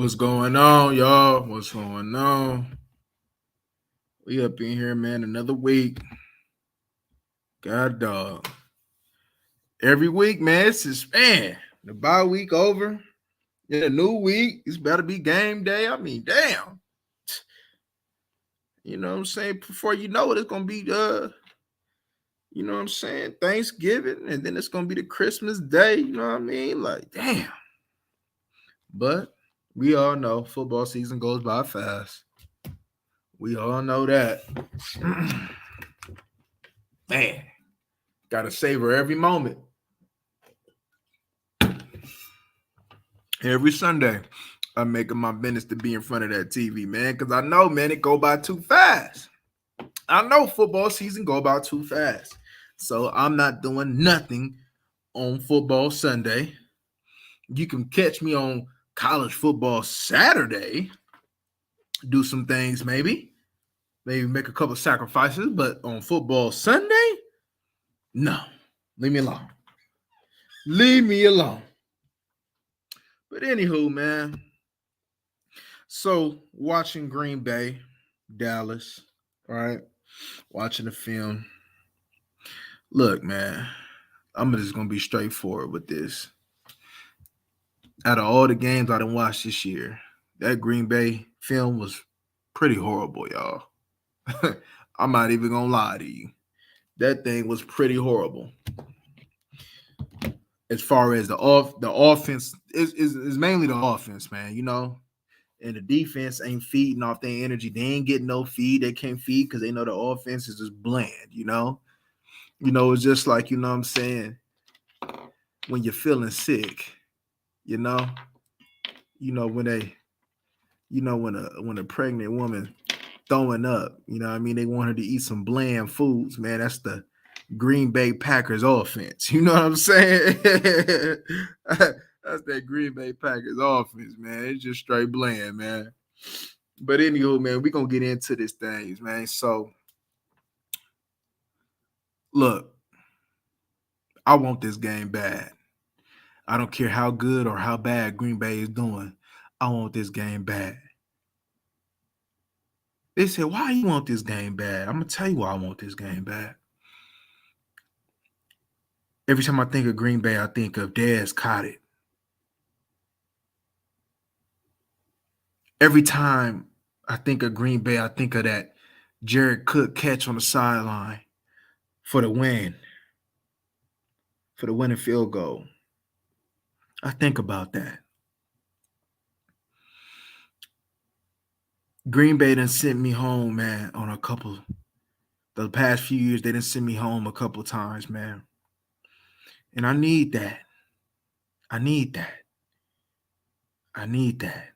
What's going on, y'all? What's going on? We up in here, man. Another week. God dog. Every week, man. It's just the bye week over. In a new week. It's better be game day. I mean, damn. You know what I'm saying? Before you know it, it's gonna be you know what I'm saying, Thanksgiving, and then it's gonna be the Christmas day. You know what I mean? Like, damn. But we all know football season goes by fast. We all know that. Man, gotta savor every moment. Every Sunday, I'm making my business to be in front of that TV, man, because I know, man, it go by too fast. I know football season go by too fast. So I'm not doing nothing on football Sunday. You can catch me on college football Saturday, do some things maybe make a couple sacrifices, but on football Sunday, no, leave me alone. Leave me alone. But anywho, man. So watching Green Bay, Dallas, right? Watching the film. Look, man, I'm just gonna be straightforward with this. Out of all the games I done watched this year, that Green Bay film was pretty horrible, y'all. I'm not even gonna lie to you. That thing was pretty horrible. As far as the offense is mainly the offense, man. You know, and the defense ain't feeding off their energy. They ain't getting no feed. They can't feed because they know the offense is just bland. It's just like, you know what I'm saying, when you're feeling sick. You know, when when a pregnant woman throwing up. You know what I mean? They want her to eat some bland foods, man. That's the Green Bay Packers offense. You know what I'm saying? That's that Green Bay Packers offense, man. It's just straight bland, man. But anywho, man, we're going to get into this thing, man. So, look, I want this game bad. I don't care how good or how bad Green Bay is doing. I want this game bad. They said, why you want this game bad? I'm going to tell you why I want this game bad. Every time I think of Green Bay, I think of Dez Cotted. Every time I think of Green Bay, I think of that Jared Cook catch on the sideline for the win, for the winning field goal. I think about that. Green Bay done sent me home, man, on the past few years, they done sent me home a couple of times, man. And I need that. I need that. I need that.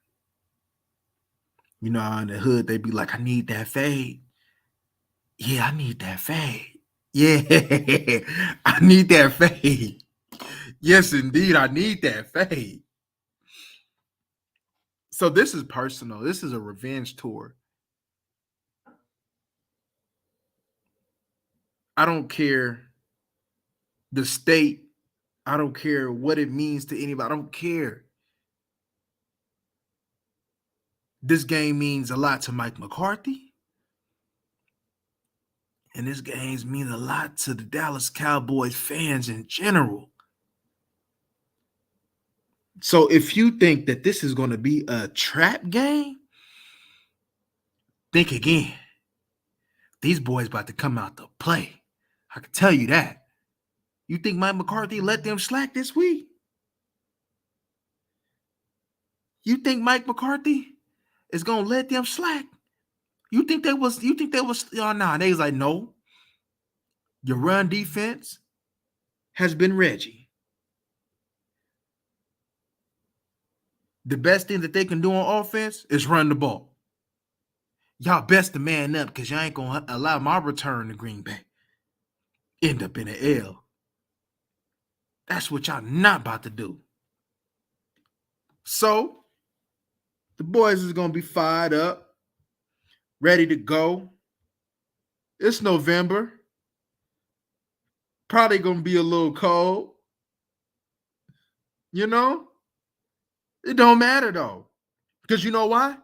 You know, in the hood, they be like, I need that fade. Yeah, I need that fade. Yeah, I need that fade. Yes, indeed, I need that fade. So this is personal. This is a revenge tour. I don't care the state. I don't care what it means to anybody. I don't care. This game means a lot to Mike McCarthy. And this game means a lot to the Dallas Cowboys fans in general. So if you think that this is going to be a trap game, think again. These boys about to come out to play. I can tell you that. You think Mike McCarthy let them slack this week? You think Mike McCarthy is gonna let them slack? You think they was nah, they was like, no. Your run defense has been Reggie. The best thing that they can do on offense is run the ball. Y'all best to man up because y'all ain't gonna allow my return to Green Bay end up in an L. That's what y'all not about to do. So the boys is gonna be fired up, ready to go. It's November. Probably gonna be a little cold. You know? It don't matter though. Because you know why?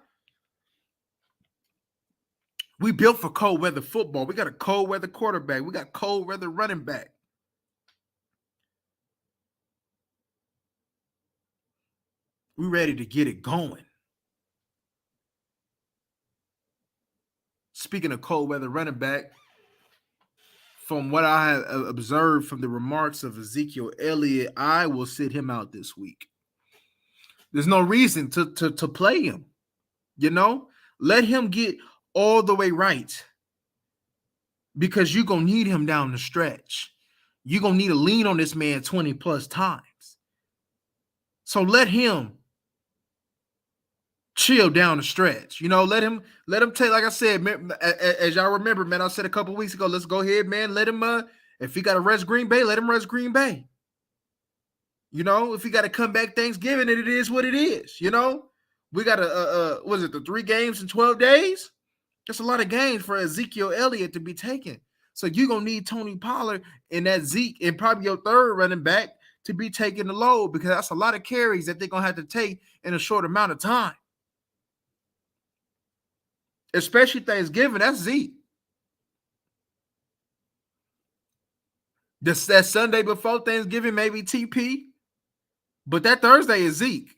We built for cold weather football. We got a cold weather quarterback. We got cold weather running back. We ready to get it going. Speaking of cold weather running back, from what I have observed from the remarks of Ezekiel Elliott, I will sit him out this week. There's no reason to play him. You know, let him get all the way right, because you're going to need him down the stretch. You're going to need to lean on this man 20 plus times. So let him chill down the stretch. You know, let him take, like I said, as y'all remember, man, I said a couple weeks ago, let's go ahead, man. Let him, if he got to rest Greenbay, let him rest Greenbay. You know, if he got to come back Thanksgiving, it is what it is. You know, we got was it the 3 games in 12 days? That's a lot of games for Ezekiel Elliott to be taken. So you're going to need Tony Pollard and that Zeke and probably your third running back to be taking the load, because that's a lot of carries that they're going to have to take in a short amount of time. Especially Thanksgiving, that's Zeke. That Sunday before Thanksgiving, maybe TP. But that Thursday is Zeke.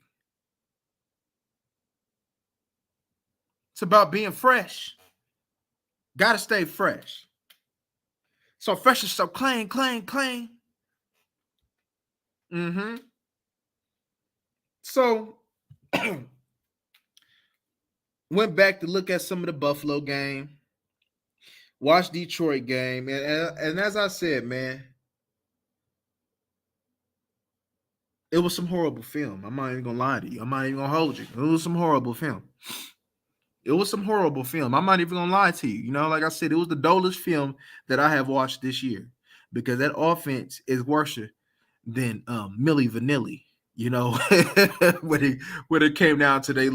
It's about being fresh. Got to stay fresh. So fresh is so clean. Mm-hmm. So went back to look at some of the Buffalo game, watched Detroit game, and as I said, man, it was some horrible film. I'm not even gonna lie to you. I'm not even gonna hold you. It was some horrible film. I'm not even gonna lie to you. You know, like I said, it was the dullest film that I have watched this year, because that offense is worse than Milli Vanilli. You know, when it came down to they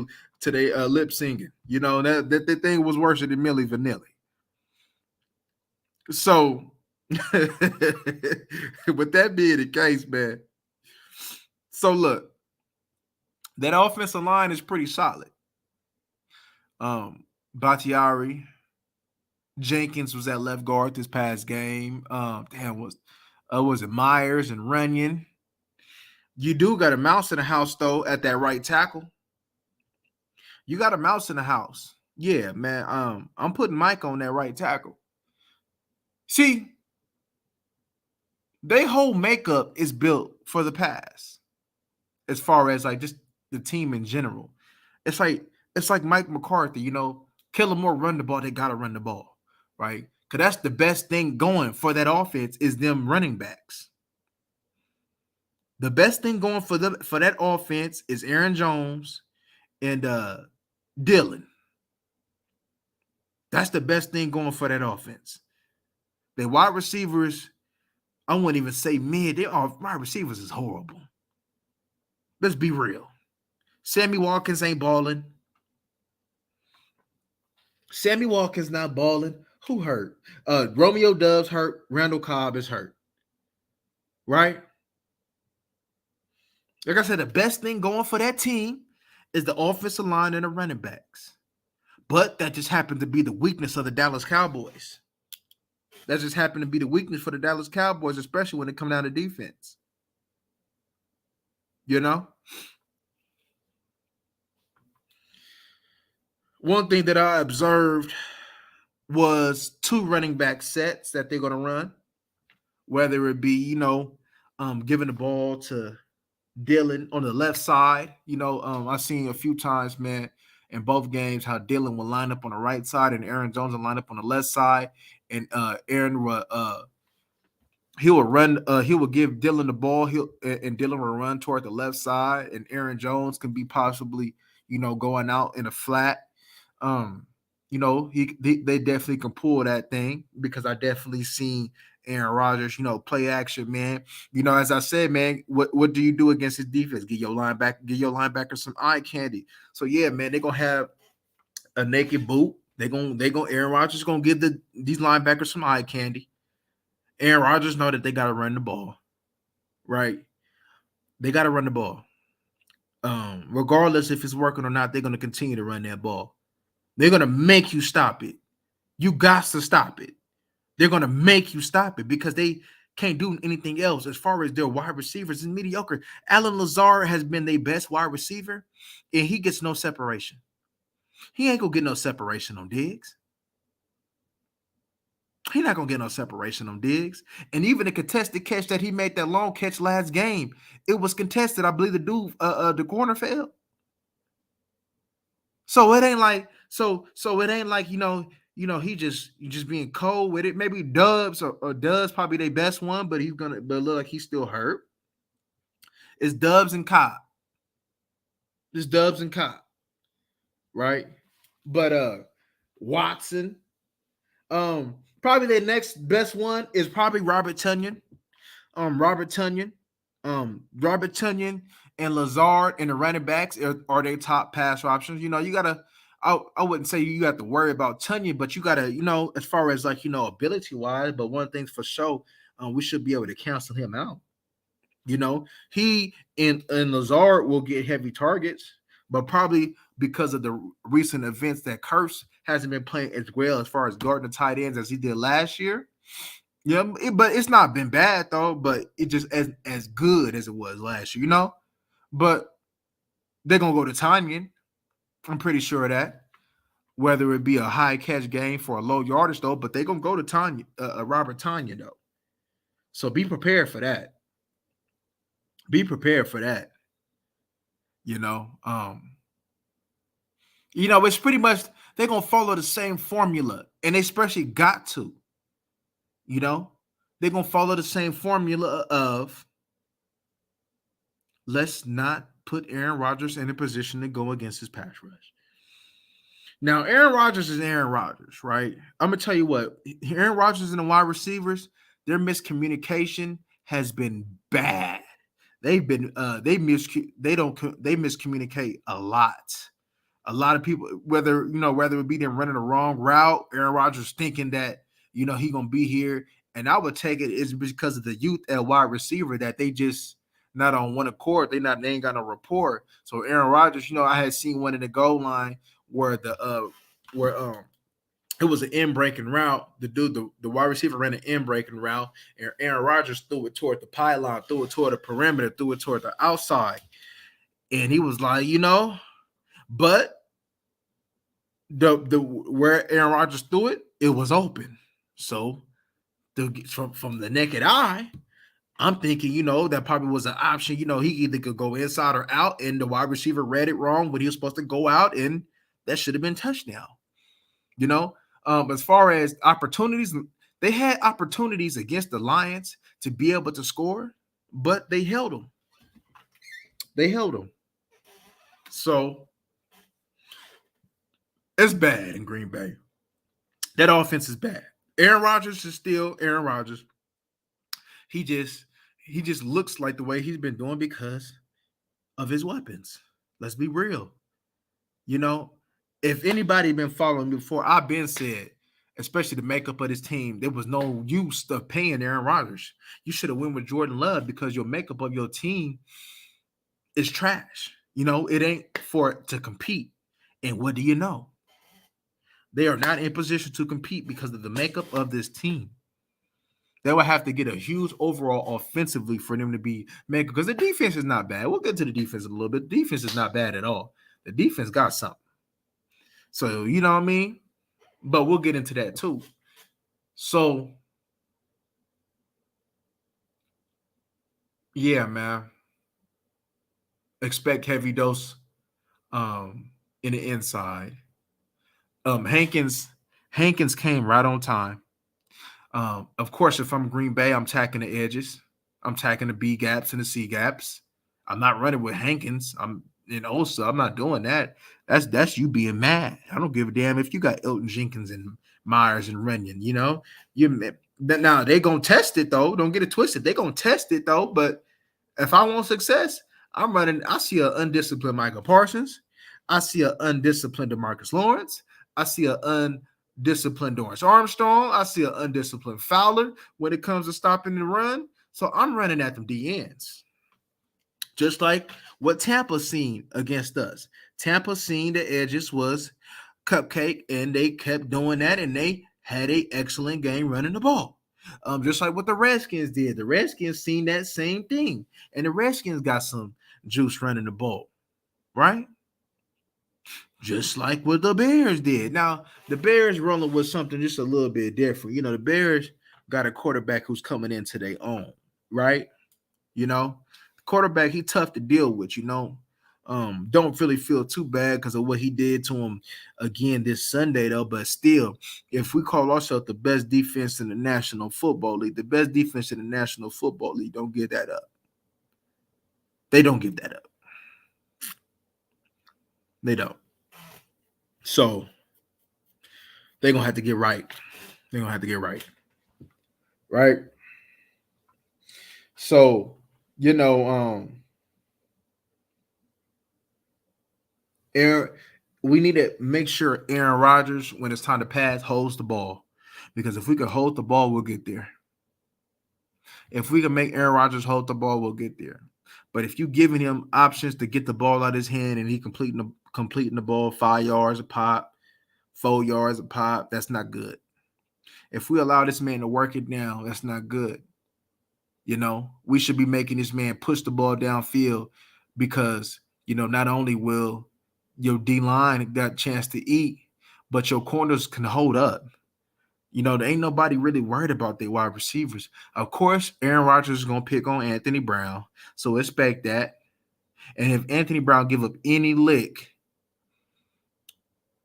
lip singing. You know, that thing was worse than Milli Vanilli. So, with that being the case, man. So look, that offensive line is pretty solid. Bakhtiari, Jenkins was at left guard this past game. Was it Myers and Runyon? You do got a mouse in the house though at that right tackle. You got a mouse in the house. Yeah, man. I'm putting Mike on that right tackle. See, their whole makeup is built for the pass, as far as like just the team in general. It's like Mike McCarthy, you know, kill them more, run the ball, they gotta run the ball, right? Because that's the best thing going for that offense is them running backs. The best thing going for that offense is Aaron Jones and Dylan. That's the best thing going for that offense. The wide receivers, I wouldn't even say mid. Wide receivers is horrible. Let's be real. Sammy Watkins ain't balling. Sammy Watkins not balling. Who hurt? Romeo Doubs hurt. Randall Cobb is hurt. Right? Like I said, the best thing going for that team is the offensive line and the running backs. But that just happened to be the weakness of the Dallas Cowboys. That just happened to be the weakness for the Dallas Cowboys, especially when it comes down to defense. You know? One thing that I observed was 2 running back sets that they're going to run, whether it be, you know, giving the ball to Dylan on the left side. You know, I've seen a few times, man, in both games how Dylan will line up on the right side and Aaron Jones will line up on the left side, and he will run. He will give Dylan the ball. And Dylan will run toward the left side, and Aaron Jones can be possibly, you know, going out in a flat. You know, they definitely can pull that thing, because I definitely seen Aaron Rodgers, you know, play action, man. You know, as I said, man, what do you do against his defense? Give your linebacker some eye candy. So yeah, man, they're gonna have a naked boot. Aaron Rodgers gonna give these linebackers some eye candy. Aaron Rodgers know that they gotta run the ball, right? They gotta run the ball. Regardless if it's working or not, they're going to continue to run that ball. They're going to make you stop it. You got to stop it. They're going to make you stop it because they can't do anything else as far as their wide receivers is mediocre. Alan Lazard has been their best wide receiver, and he gets no separation. He ain't going to get no separation on Diggs. He's not going to get no separation on Diggs. And even the contested catch that he made, that long catch last game, it was contested. I believe the dude, the corner fell. So it ain't like, so it ain't like, he just being cold with it. Maybe Dubs or Dubs probably their best one, but look like he's still hurt. It's Dubs and Cobb. It's Dubs and Cobb. Right? But Watson. Probably their next best one is probably Robert Tonyan. Robert Tonyan and Lazard and the running backs are their top pass options. You gotta. I wouldn't say you have to worry about Tonyan, but you gotta, as far as like ability wise. But one thing's for sure, we should be able to cancel him out. He and Lazard will get heavy targets, but probably because of the recent events that Curse hasn't been playing as well as far as guarding the tight ends as he did last year. Yeah, but it's not been bad though. But it just as good as it was last year, But they're gonna go to Tonyan. I'm pretty sure of that. Whether it be a high catch game for a low yardage though, but they're gonna go to Tonyan, Robert Tonyan though. So be prepared for that. Be prepared for that. It's pretty much they're gonna follow the same formula, and they especially got to. They're gonna follow the same formula of let's not put Aaron Rodgers in a position to go against his pass rush. Now, Aaron Rodgers is Aaron Rodgers, right? I'm gonna tell you what, Aaron Rodgers and the wide receivers, their miscommunication has been bad. They miscommunicate a lot. A lot of people, whether it be them running the wrong route, Aaron Rodgers thinking that he gonna be here, and I would take it is because of the youth at wide receiver that they just not on one accord. They ain't got no rapport. So Aaron Rodgers, I had seen one in the goal line where it was an in breaking route. The wide receiver ran an in breaking route, and Aaron Rodgers threw it toward the pylon, threw it toward the perimeter, threw it toward the outside, and he was like, but the where Aaron Rodgers threw it, it was open. So from the naked eye, I'm thinking, that probably was an option. He either could go inside or out, and the wide receiver read it wrong, but he was supposed to go out, and that should have been touchdown. As far as opportunities, they had opportunities against the Lions to be able to score, but they held them. So it's bad in Green Bay. That offense is bad. Aaron Rodgers is still Aaron Rodgers. He just looks like the way he's been doing because of his weapons. Let's be real. If anybody been following me before, I've been said, especially the makeup of this team, there was no use of paying Aaron Rodgers. You should have went with Jordan Love because your makeup of your team is trash. It ain't for it to compete. And what do you know? They are not in position to compete because of the makeup of this team. They would have to get a huge overall offensively for them to be makeup, because the defense is not bad. We'll get to the defense a little bit. The defense is not bad at all. The defense got something. So, you know what I mean? But we'll get into that too. So, yeah, man. Expect heavy dose in the inside. Hankins came right on time. Of course, if I'm Green Bay, I'm tacking the edges. I'm tacking the B gaps and the C gaps. I'm not running with Hankins. I'm not doing that. That's you being mad. I don't give a damn if you got Elton Jenkins and Myers and Runyon. Now they gonna test it though. Don't get it twisted. They gonna test it though. But if I want success, I'm running. I see an undisciplined Michael Parsons. I see an undisciplined DeMarcus Lawrence. I see an undisciplined Dorrance Armstrong. I see an undisciplined Fowler when it comes to stopping the run. So I'm running at them DNs. Just like What Tampa seen against us? Tampa seen the edges was cupcake, and they kept doing that, and they had a excellent game running the ball. Just like what the Redskins did. The Redskins seen that same thing, and the Redskins got some juice running the ball, right? Just like what the Bears did. Now, the Bears rolling with something just a little bit different. The Bears got a quarterback who's coming into their own, right? The quarterback, he tough to deal with. Don't really feel too bad because of what he did to him again this Sunday, though. But still, if we call ourselves the best defense in the National Football League, the best defense in the National Football League, don't give that up. They don't give that up. They don't. So they're gonna have to get right. They're gonna have to get right. Right. So, Aaron, we need to make sure Aaron Rodgers, when it's time to pass, holds the ball. Because if we can hold the ball, we'll get there. If we can make Aaron Rodgers hold the ball, we'll get there. But if you giving him options to get the ball out of his hand and he completing the ball 5 yards a pop, 4 yards a pop, that's not good. If we allow this man to work it down, that's not good. We should be making this man push the ball downfield because, not only will your D-line got a chance to eat, but your corners can hold up. There ain't nobody really worried about their wide receivers. Of course, Aaron Rodgers is going to pick on Anthony Brown, so expect that. And if Anthony Brown give up any lick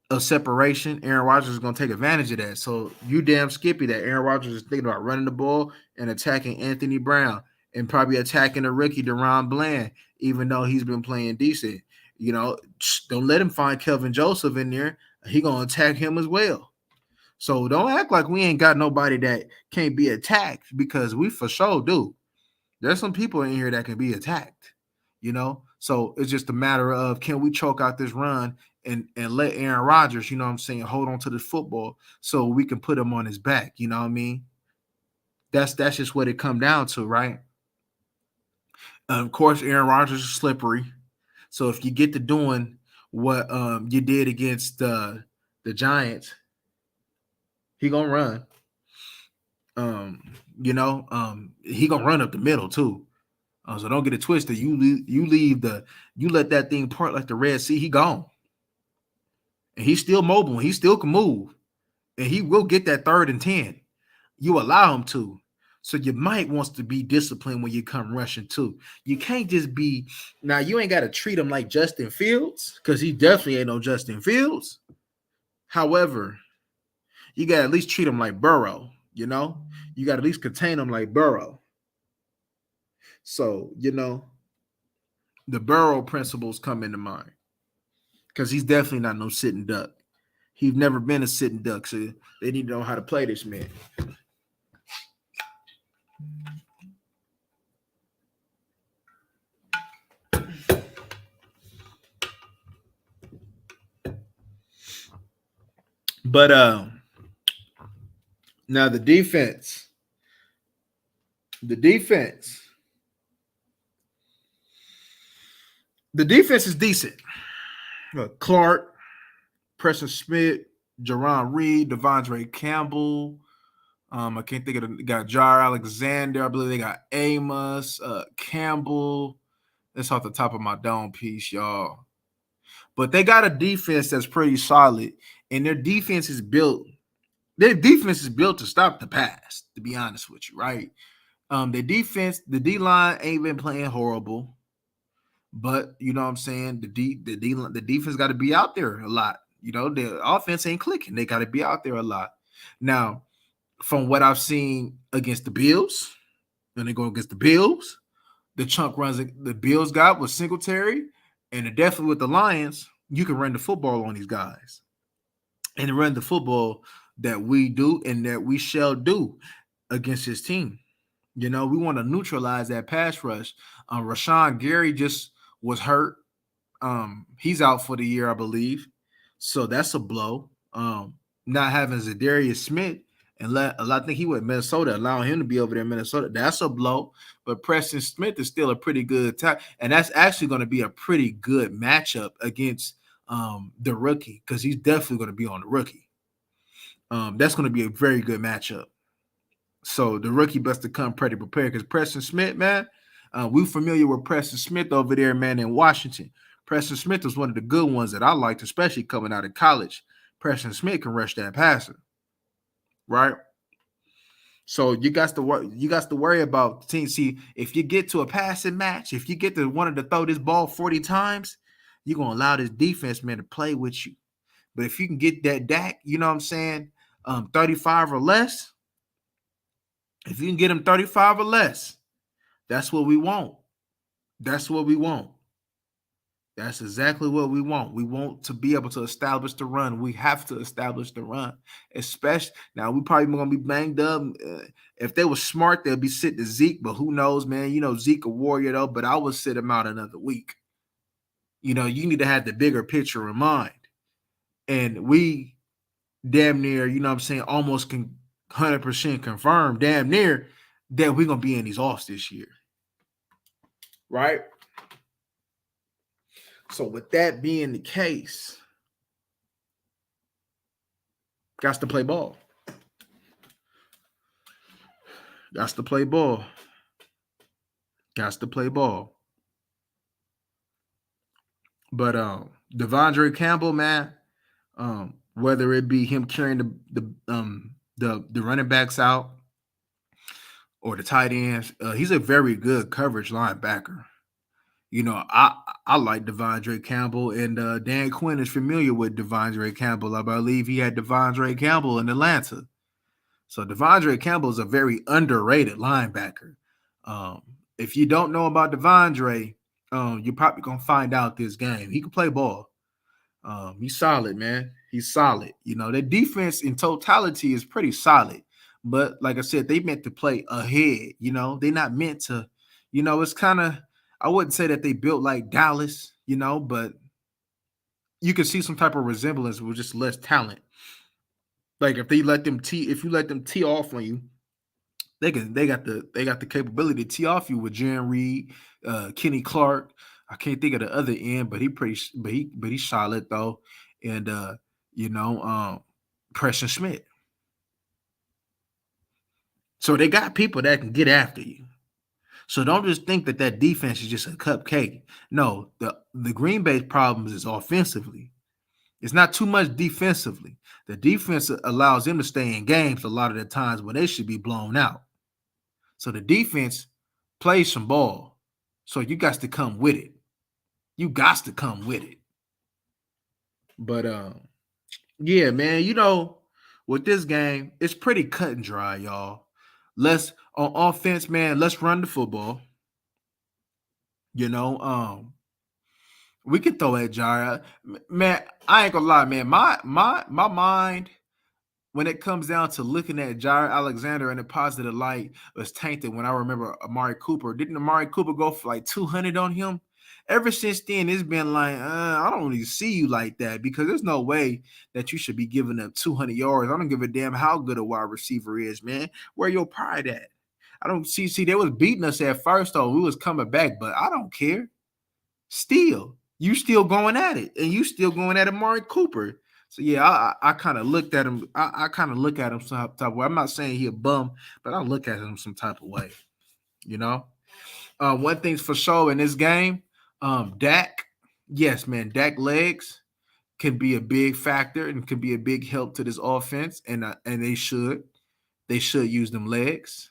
of separation, Aaron Rodgers is going to take advantage of that. So you damn skippy that Aaron Rodgers is thinking about running the ball and attacking Anthony Brown and probably attacking the rookie DeRon Bland, even though he's been playing decent. Don't let him find Kelvin Joseph in there. He going to attack him as well. So don't act like we ain't got nobody that can't be attacked, because we for sure do. There's some people in here that can be attacked, So it's just a matter of, can we choke out this run and let Aaron Rodgers, hold on to the football so we can put him on his back, you know what I mean? That's just what it come down to, right? Of course, Aaron Rodgers is slippery. So if you get to doing what you did against the Giants, he gonna run. He gonna run up the middle too. So don't get it twisted. You let that thing part like the Red Sea. He gone, and he's still mobile. He still can move, and he will get that 3rd and 10. You allow him to. So you might want to be disciplined when you come rushing too. You can't just be. Now you ain't got to treat him like Justin Fields, because he definitely ain't no Justin Fields. However, you got to at least treat him like Burrow, you got to at least contain him like Burrow. So, the Burrow principles come into mind, because he's definitely not no sitting duck. He's never been a sitting duck, so they need to know how to play this man. But now the defense is decent. Clark, Preston Smith, Jaron Reed, Devondre Campbell. I can't think of got Jar Alexander. I believe they got Amos, Campbell. That's off the top of my dome piece, y'all. But they got a defense that's pretty solid, and their defense is built. Their defense is built to stop the pass, to be honest with you, right? The defense, the D-line ain't been playing horrible, but you know what I'm saying? The defense got to be out there a lot. The offense ain't clicking. They got to be out there a lot. Now, from what I've seen against the Bills, when they go against the Bills, the chunk runs the Bills got was Singletary, and definitely with the Lions, you can run the football on these guys. And run the football that we do and that we shall do against his team. We want to neutralize that pass rush. Rashawn Gary just was hurt. He's out for the year, I believe. So that's a blow. Not having Zadarius Smith and I think he went Minnesota, allowing him to be over there in Minnesota. That's a blow. But Preston Smith is still a pretty good time, and that's actually going to be a pretty good matchup against the rookie, because he's definitely going to be on the rookie. That's going to be a very good matchup. So the rookie best to come pretty prepared, because Preston Smith, man, we familiar with Preston Smith over there, man, in Washington. Preston Smith was one of the good ones that I liked, especially coming out of college. Preston Smith can rush that passer, right? So you got to worry about the team. See, if you get to a passing match, if you get to wanting to throw this ball 40 times, you're gonna allow this defense, man, to play with you. But if you can get that Dak, you know what I'm saying, 35 or less, if you can get him 35 or less, that's what we want. That's what we want. That's exactly what we want. We want to be able to establish the run. We have to establish the run. Especially now, we probably gonna be banged up. If they were smart, they'll be sitting to Zeke. But who knows, man? You know, Zeke a warrior though. But I would sit him out another week. You know, you need to have the bigger picture in mind. And we damn near, you know what I'm saying, almost can 100% confirm, damn near, that we're gonna be in these offs this year. Right? So with that being the case, got to play ball. Got to play ball. Got to play ball. But Devondre Campbell, man, whether it be him carrying the running backs out or the tight ends, he's a very good coverage linebacker. You know, I like Devondre Campbell, and Dan Quinn is familiar with Devondre Campbell. I believe he had Devondre Campbell in Atlanta. So Devondre Campbell is a very underrated linebacker. If you don't know about Devondre, you're probably going to find out this game. He can play ball. He's solid, man. He's solid. You know, their defense in totality is pretty solid. But like I said, they meant to play ahead. You know, they're not meant to, you know, it's kind of, I wouldn't say that they built like Dallas, you know, but you can see some type of resemblance with just less talent. Like if you let them tee off on you, they got the capability to tee off you with Jan Reed, Kenny Clark. I can't think of the other end, but he's solid though, and Preston Smith. So they got people that can get after you. So don't just think that defense is just a cupcake. No, the Green Bay problems is offensively. It's not too much defensively. The defense allows them to stay in games a lot of the times when they should be blown out. So the defense plays some ball. So you got to come with it. You got to come with it. But yeah, man, you know, with this game, it's pretty cut and dry, y'all. Let's on offense, man, let's run the football. You know, we can throw at Jair. Man, I ain't gonna lie, man. My mind, when it comes down to looking at Jair Alexander in a positive light, was tainted when I remember Amari Cooper. Didn't Amari Cooper go for like 200 on him? Ever since then, it's been like, I don't really see you like that, because there's no way that you should be giving up 200 yards. I don't give a damn how good a wide receiver is, man. Where your pride at? I don't see. They was beating us at first, though. We was coming back, but I don't care. Still, you still going at it, and you still going at Amari Cooper. So yeah, I kind of looked at him. I kind of look at him some type of way. I'm not saying he a bum, but I look at him some type of way. You know, one thing's for sure in this game, Dak. Yes, man, Dak legs can be a big factor and can be a big help to this offense, and they should use them legs.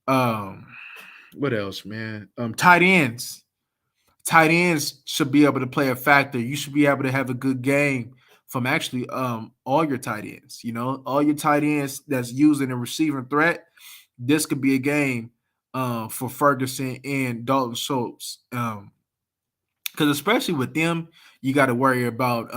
What else, man? Tight ends. Tight ends should be able to play a factor. You should be able to have a good game from actually all your tight ends. You know, all your tight ends that's using a receiving threat. This could be a game for Ferguson and Dalton Schultz. Because especially with them, you got to worry about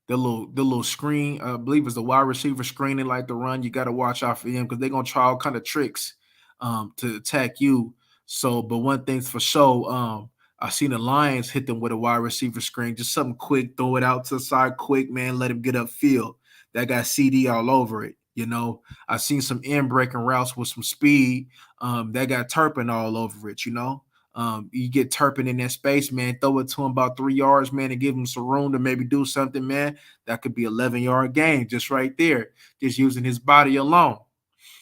the little screen. I believe it's the wide receiver screening like the run. You got to watch out for them because they're gonna try all kind of tricks to attack you. So, but one thing's for sure. I seen the Lions hit them with a wide receiver screen, just something quick, throw it out to the side quick, man, let him get upfield. That got CD all over it. You know, I seen some in breaking routes with some speed that got Turpin all over it. You know, you get Turpin in that space, man. Throw it to him about 3 yards, man, and give him some room to maybe do something, man. That could be 11-yard game just right there, just using his body alone.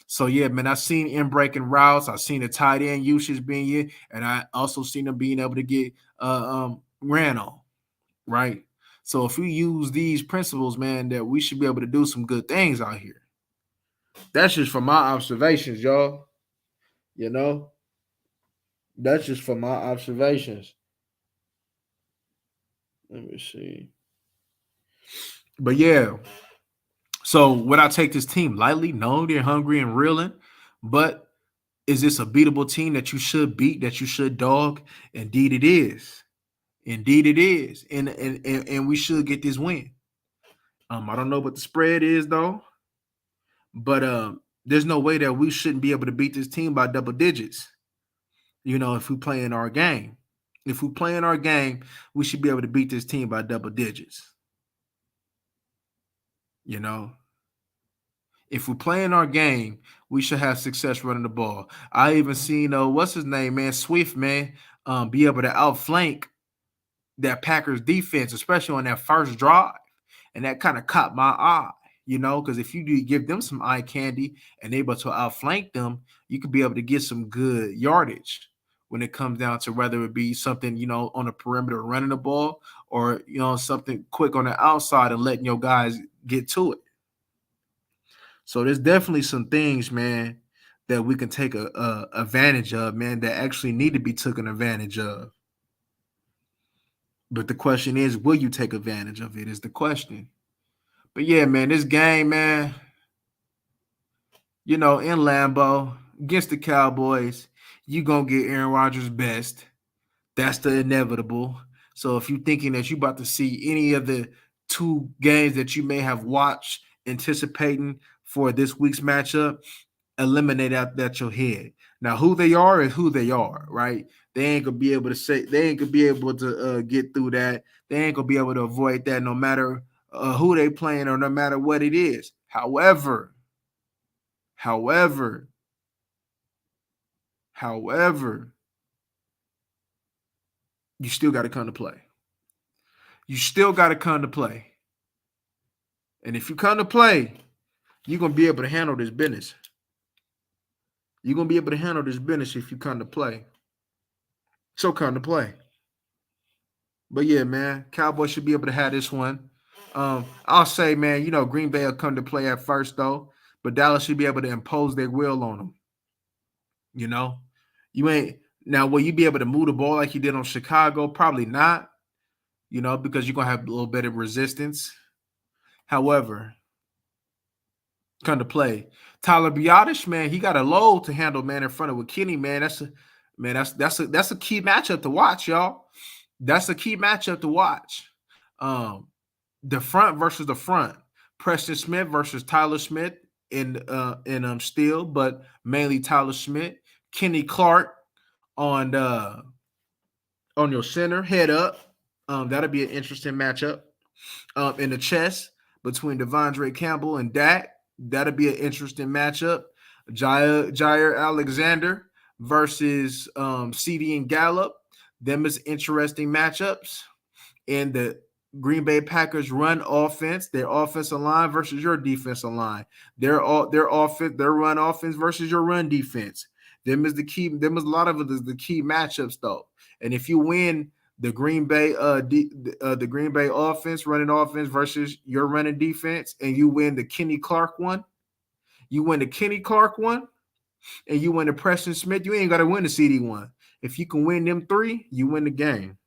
So yeah, man, I seen in breaking routes. I seen the tight end usage being in, and I also seen them being able to get ran on, right? So if we use these principles, man, that we should be able to do some good things out here. That's just from my observations, y'all. You know, that's just from my observations. Let me see. But yeah, so would I take this team lightly? No, they're hungry and reeling. But is this a beatable team that you should beat, that you should dog? Indeed, it is. Indeed, it is. And we should get this win. I don't know what the spread is though, but there's no way that we shouldn't be able to beat this team by double digits. You know, if we play in our game. If we play in our game, we should be able to beat this team by double digits. You know, if we play in our game, we should have success running the ball. I even seen what's his name, man, Swift, man, be able to outflank that Packers defense, especially on that first drive. And that kind of caught my eye, you know, because if you do give them some eye candy and able to outflank them, you could be able to get some good yardage when it comes down to whether it be something, you know, on the perimeter running the ball or, you know, something quick on the outside and letting your guys get to it. So there's definitely some things, man, that we can take a advantage of, man, that actually need to be taken advantage of. But the question is, will you take advantage of it? Is the question. But yeah, man, this game, man, you know, in Lambeau against the Cowboys, you gonna get Aaron Rodgers' best. That's the inevitable. So if you're thinking that you about to see any of the two games that you may have watched, anticipating for this week's matchup, eliminate out that your head. Now, who they are is who they are, right? They ain't gonna be able to say, they ain't gonna be able to get through that. They ain't gonna be able to avoid that, no matter who they playing or no matter what it is. However, you still got to come to play. You still got to come to play. And if you come to play, you're gonna be able to handle this business. You're gonna be able to handle this business if you come to play. So come to play. But yeah, man, Cowboys should be able to have this one. I'll say, man, you know, Green Bay will come to play at first though, but Dallas should be able to impose their will on them. You know, you ain't now. Will you be able to move the ball like you did on Chicago? Probably not. You know, because you're gonna have a little bit of resistance. However, come to play, Tyler Biotish, man, he got a load to handle, man, in front of Kenny, man. That's a key matchup to watch, y'all. That's a key matchup to watch. The front versus the front. Preston Smith versus Tyler Smith in Steel, but mainly Tyler Smith. Kenny Clark on your center, head up. That'll be an interesting matchup. In the chest between Devondre Campbell and Dak. That'll be an interesting matchup. Jair Alexander versus CD and Gallup. Them is interesting matchups. And the Green Bay Packers run offense, their offensive line versus your defensive line. Their run offense versus your run defense. Them is the key. Them is a lot of it is the key matchups though. And if you win the Green Bay the Green Bay offense, running offense versus your running defense, and you win the Kenny Clark one, and you win the Preston Smith, you ain't got to win the CD one. If you can win them three, you win the game.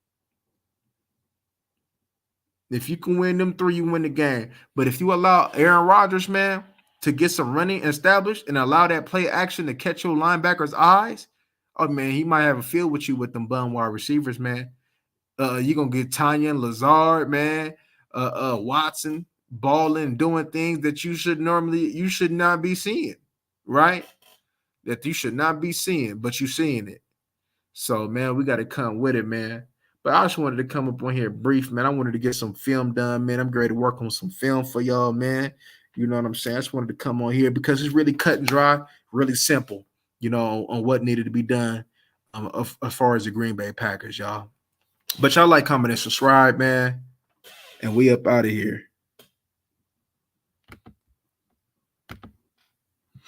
If you can win them three, you win the game. But if you allow Aaron Rodgers, man, to get some running established and allow that play action to catch your linebacker's eyes, oh man, he might have a field with you with them bum wide receivers, man. You're gonna get Tanya and Lazard, man, Watson balling, doing things that you should not be seeing, right? That you should not be seeing, but you're seeing it. So, man, we got to come with it, man. But I just wanted to come up on here brief, man. I wanted to get some film done, man. I'm ready to work on some film for y'all, man. You know what I'm saying? I just wanted to come on here because it's really cut and dry, really simple, on what needed to be done as far as the Green Bay Packers, y'all. But y'all like, comment, and subscribe, man. And we up out of here.